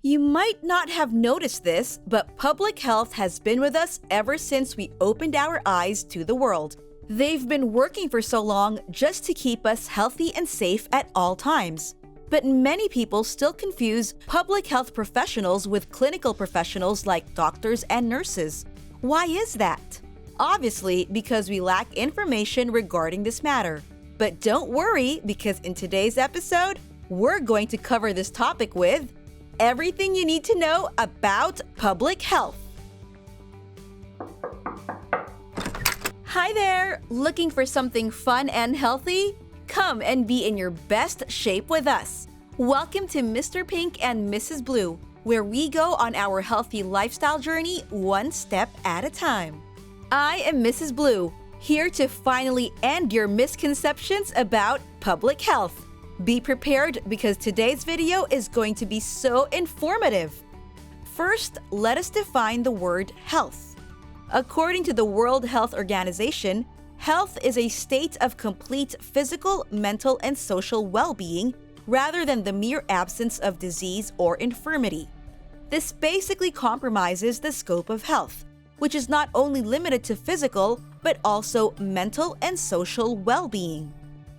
You might not have noticed this, but public health has been with us ever since we opened our eyes to the world. They've been working for so long just to keep us healthy and safe at all times. But many people still confuse public health professionals with clinical professionals like doctors and nurses. Why is that? Obviously, because we lack information regarding this matter. But don't worry, because in today's episode, we're going to cover this topic with everything you need to know about public health. Hi there! Looking for something fun and healthy? Come and be in your best shape with us. Welcome to Mr. Pink and Mrs. Blue, where we go on our healthy lifestyle journey one step at a time. I am Mrs. Blue, here to finally end your misconceptions about public health. Be prepared because today's video is going to be so informative. First, let us define the word health. According to the World Health Organization, health is a state of complete physical, mental, and social well-being rather than the mere absence of disease or infirmity. This basically compromises the scope of health, which is not only limited to physical, but also mental and social well-being.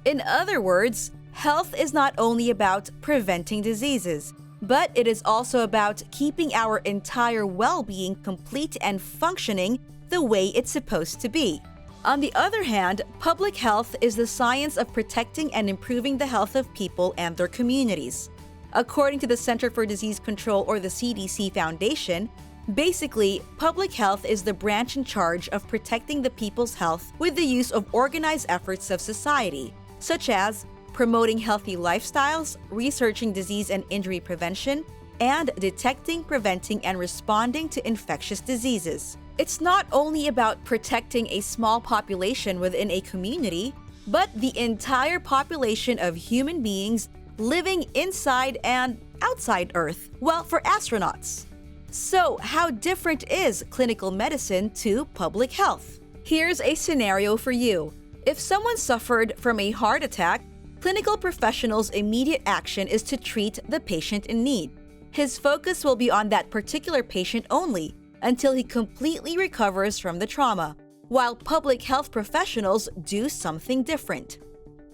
In other words, health is not only about preventing diseases, but it is also about keeping our entire well-being complete and functioning the way it's supposed to be. On the other hand, public health is the science of protecting and improving the health of people and their communities. According to the Center for Disease Control or the CDC Foundation, basically, public health is the branch in charge of protecting the people's health with the use of organized efforts of society, such as promoting healthy lifestyles, researching disease and injury prevention, and detecting, preventing, and responding to infectious diseases. It's not only about protecting a small population within a community, but the entire population of human beings living inside and outside Earth, well, for astronauts. So, how different is clinical medicine to public health? Here's a scenario for you. If someone suffered from a heart attack, clinical professionals' immediate action is to treat the patient in need. His focus will be on that particular patient only until he completely recovers from the trauma, while public health professionals do something different.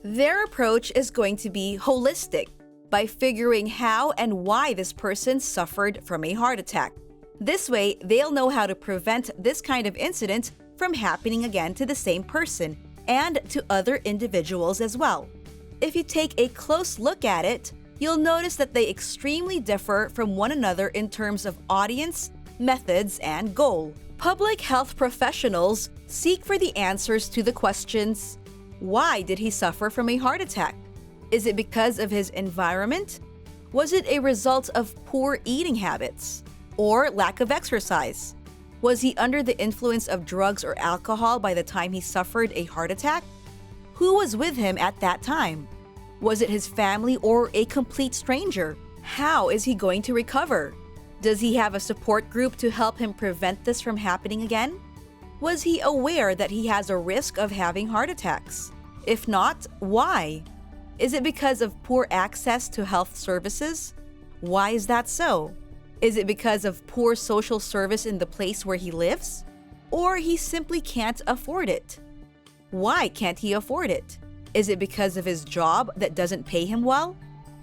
Their approach is going to be holistic, by figuring how and why this person suffered from a heart attack. This way, they'll know how to prevent this kind of incident from happening again to the same person and to other individuals as well. If you take a close look at it, you'll notice that they extremely differ from one another in terms of audience, methods, and goal. Public health professionals seek for the answers to the questions: why did he suffer from a heart attack? Is it because of his environment? Was it a result of poor eating habits or lack of exercise? Was he under the influence of drugs or alcohol by the time he suffered a heart attack? Who was with him at that time? Was it his family or a complete stranger? How is he going to recover? Does he have a support group to help him prevent this from happening again? Was he aware that he has a risk of having heart attacks? If not, why? Is it because of poor access to health services? Why is that so? Is it because of poor social service in the place where he lives? Or he simply can't afford it? Why can't he afford it? Is it because of his job that doesn't pay him well?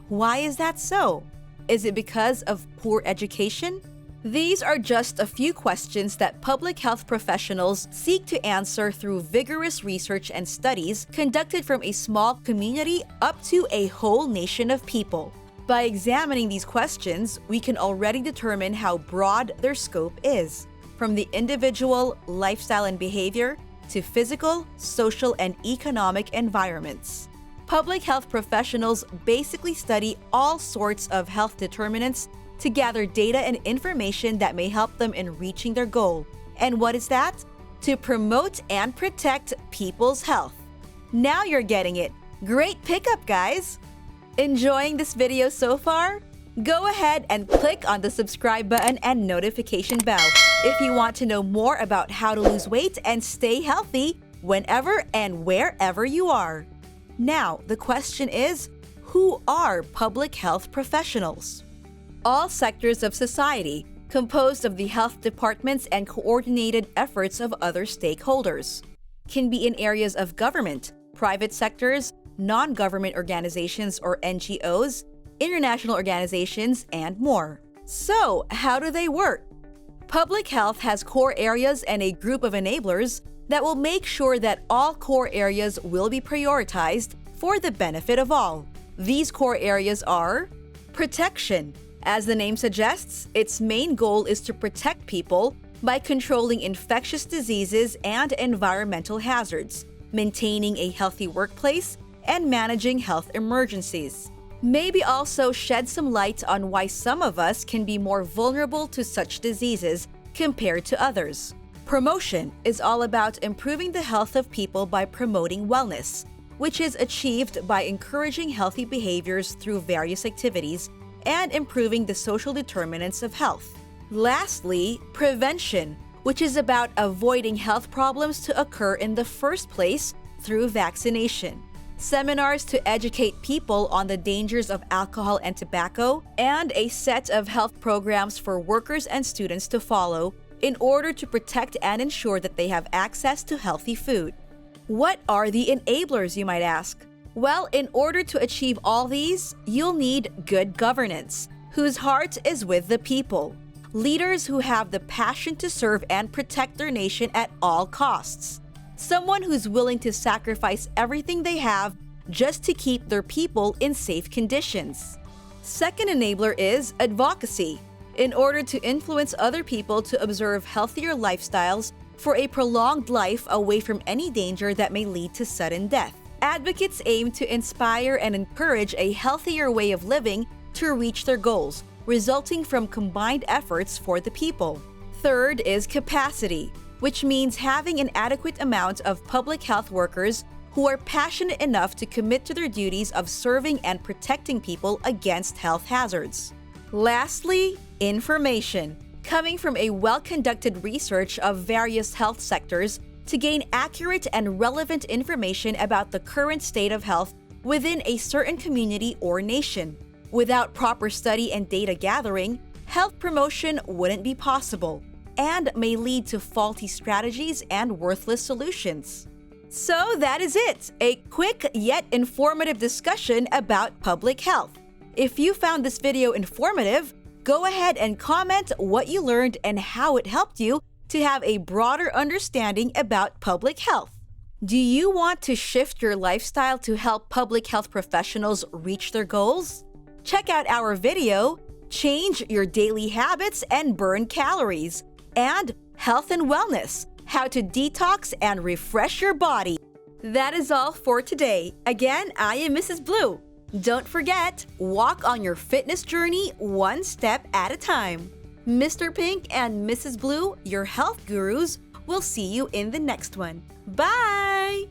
Why is that so? Is it because of poor education? These are just a few questions that public health professionals seek to answer through vigorous research and studies conducted from a small community up to a whole nation of people. By examining these questions, we can already determine how broad their scope is, from the individual, lifestyle, and behavior to physical, social, and economic environments. Public health professionals basically study all sorts of health determinants to gather data and information that may help them in reaching their goal. And what is that? To promote and protect people's health. Now you're getting it. Great pickup, guys! Enjoying this video so far? Go ahead and click on the subscribe button and notification bell if you want to know more about how to lose weight and stay healthy whenever and wherever you are. Now, the question is, who are public health professionals? all sectors of society, composed of the health departments and coordinated efforts of other stakeholders. Can be in areas of government, private sectors, non-government organizations or NGOs, international organizations, and more. So, how do they work? Public health has core areas and a group of enablers that will make sure that all core areas will be prioritized for the benefit of all. These core areas are protection. As the name suggests, its main goal is to protect people by controlling infectious diseases and environmental hazards, maintaining a healthy workplace, and managing health emergencies. Maybe also shed some light on why some of us can be more vulnerable to such diseases compared to others. Promotion is all about improving the health of people by promoting wellness, which is achieved by encouraging healthy behaviors through various activities and improving the social determinants of health. Lastly, prevention, which is about avoiding health problems to occur in the first place through vaccination. Seminars to educate people on the dangers of alcohol and tobacco, and a set of health programs for workers and students to follow in order to protect and ensure that they have access to healthy food. What are the enablers, you might ask? Well, in order to achieve all these, you'll need good governance, whose heart is with the people. Leaders who have the passion to serve and protect their nation at all costs. Someone who's willing to sacrifice everything they have just to keep their people in safe conditions. Second enabler is advocacy, in order to influence other people to observe healthier lifestyles for a prolonged life away from any danger that may lead to sudden death. Advocates aim to inspire and encourage a healthier way of living to reach their goals, resulting from combined efforts for the people. Third is capacity, which means having an adequate amount of public health workers who are passionate enough to commit to their duties of serving and protecting people against health hazards. Lastly, information, coming from a well-conducted research of various health sectors to gain accurate and relevant information about the current state of health within a certain community or nation. Without proper study and data gathering, health promotion wouldn't be possible and may lead to faulty strategies and worthless solutions. So that is it, a quick yet informative discussion about public health. If you found this video informative, go ahead and comment what you learned and how it helped you to have a broader understanding about public health. Do you want to shift your lifestyle to help public health professionals reach their goals? Check out our video, Change Your Daily Habits and Burn Calories, and Health and Wellness, How to Detox and Refresh Your Body. That is all for today. Again, I am Mrs. Blue. Don't forget, walk on your fitness journey one step at a time. Mr. Pink and Mrs. Blue, your health gurus, will see you in the next one. Bye!